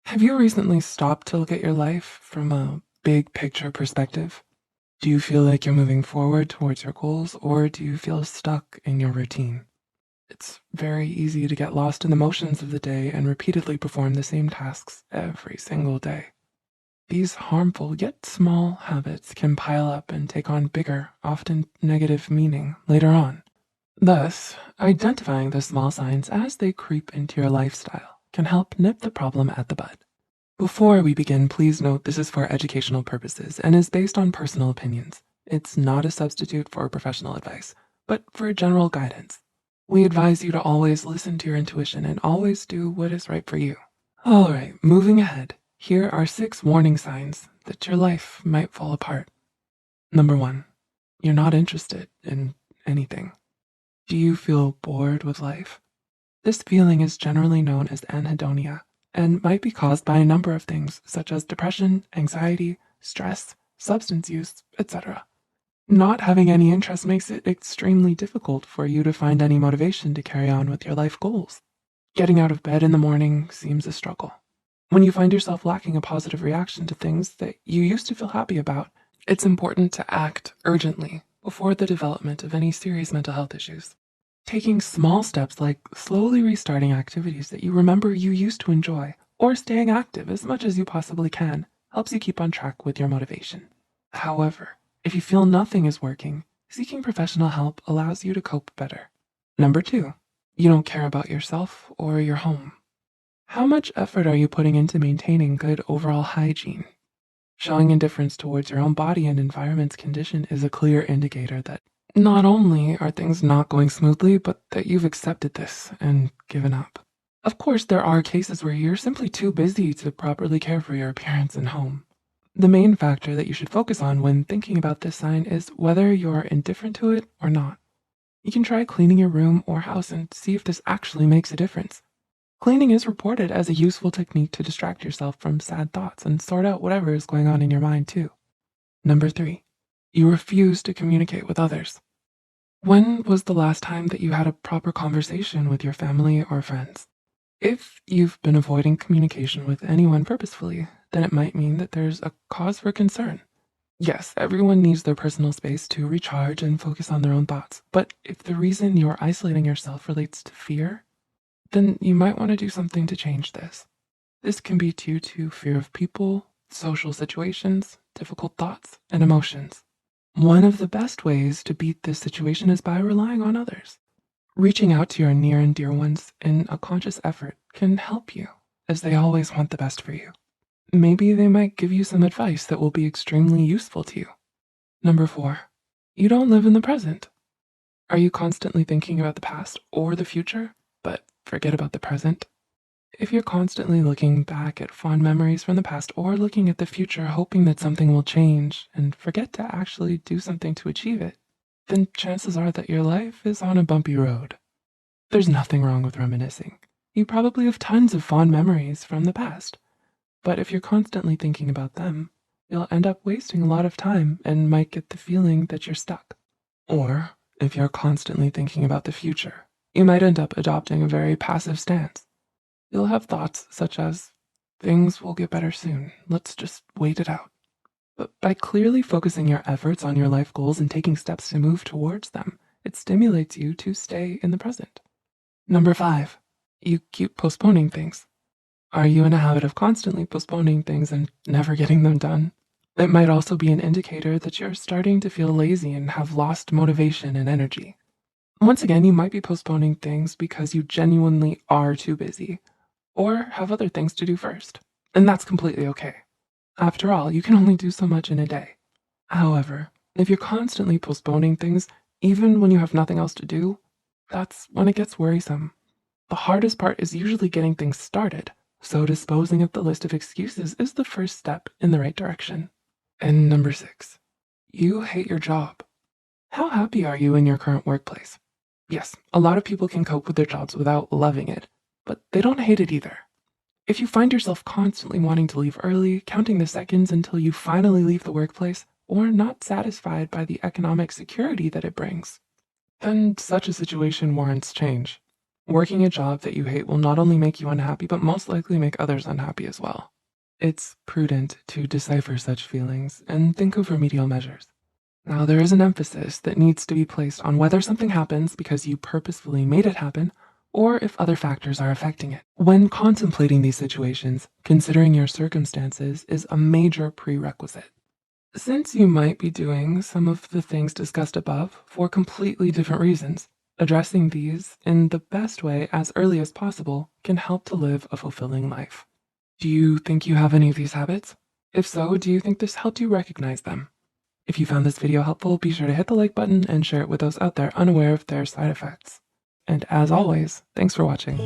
Have you recently stopped to look at your life from a big picture perspective? Do you feel like you're moving forward towards your goals, or do you feel stuck in your routine? It's very easy to get lost in the motions of the day and repeatedly perform the same tasks every single day. These harmful yet small habits can pile up and take on bigger, often negative meaning later on. Thus, identifying the small signs as they creep into your lifestyle can help nip the problem at the bud. Before we begin, please note this is for educational purposes and is based on personal opinions. It's not a substitute for professional advice, but for general guidance. We advise you to always listen to your intuition and always do what is right for you. All right, moving ahead. Here are 6 warning signs that your life might fall apart. Number 1, you're not interested in anything. Do you feel bored with life? This feeling is generally known as anhedonia and might be caused by a number of things such as depression, anxiety, stress, substance use, etc. Not having any interest makes it extremely difficult for you to find any motivation to carry on with your life goals. Getting out of bed in the morning seems a struggle. When you find yourself lacking a positive reaction to things that you used to feel happy about, it's important to act urgently before the development of any serious mental health issues. Taking small steps like slowly restarting activities that you remember you used to enjoy or staying active as much as you possibly can helps you keep on track with your motivation. However, if you feel nothing is working, seeking professional help allows you to cope better. Number 2, you don't care about yourself or your home. How much effort are you putting into maintaining good overall hygiene? Showing indifference towards your own body and environment's condition is a clear indicator that not only are things not going smoothly, but that you've accepted this and given up. Of course, there are cases where you're simply too busy to properly care for your appearance and home. The main factor that you should focus on when thinking about this sign is whether you're indifferent to it or not. You can try cleaning your room or house and see if this actually makes a difference. Cleaning is reported as a useful technique to distract yourself from sad thoughts and sort out whatever is going on in your mind too. Number 3, you refuse to communicate with others. When was the last time that you had a proper conversation with your family or friends? If you've been avoiding communication with anyone purposefully, then it might mean that there's a cause for concern. Yes, everyone needs their personal space to recharge and focus on their own thoughts, but if the reason you're isolating yourself relates to fear, then you might want to do something to change this. This can be due to fear of people, social situations, difficult thoughts, and emotions. One of the best ways to beat this situation is by relying on others. Reaching out to your near and dear ones in a conscious effort can help you, as they always want the best for you. Maybe they might give you some advice that will be extremely useful to you. Number 4, you don't live in the present. Are you constantly thinking about the past or the future, but forget about the present? If you're constantly looking back at fond memories from the past or looking at the future hoping that something will change and forget to actually do something to achieve it, then chances are that your life is on a bumpy road. There's nothing wrong with reminiscing. You probably have tons of fond memories from the past, but if you're constantly thinking about them, you'll end up wasting a lot of time and might get the feeling that you're stuck. Or if you're constantly thinking about the future, you might end up adopting a very passive stance. You'll have thoughts such as, things will get better soon, let's just wait it out. But by clearly focusing your efforts on your life goals and taking steps to move towards them, it stimulates you to stay in the present. Number 5, you keep postponing things. Are you in a habit of constantly postponing things and never getting them done? It might also be an indicator that you're starting to feel lazy and have lost motivation and energy. Once again, you might be postponing things because you genuinely are too busy or have other things to do first, and that's completely okay. After all, you can only do so much in a day. However, if you're constantly postponing things, even when you have nothing else to do, that's when it gets worrisome. The hardest part is usually getting things started, so disposing of the list of excuses is the first step in the right direction. And number 6, you hate your job. How happy are you in your current workplace? Yes, a lot of people can cope with their jobs without loving it, but they don't hate it either. If you find yourself constantly wanting to leave early, counting the seconds until you finally leave the workplace, or not satisfied by the economic security that it brings, then such a situation warrants change. Working a job that you hate will not only make you unhappy, but most likely make others unhappy as well. It's prudent to decipher such feelings and think of remedial measures. Now, there is an emphasis that needs to be placed on whether something happens because you purposefully made it happen or if other factors are affecting it. When contemplating these situations, considering your circumstances is a major prerequisite. Since you might be doing some of the things discussed above for completely different reasons, addressing these in the best way as early as possible can help to live a fulfilling life. Do you think you have any of these habits? If so, do you think this helped you recognize them? If you found this video helpful, be sure to hit the like button and share it with those out there unaware of their side effects. And as always, thanks for watching.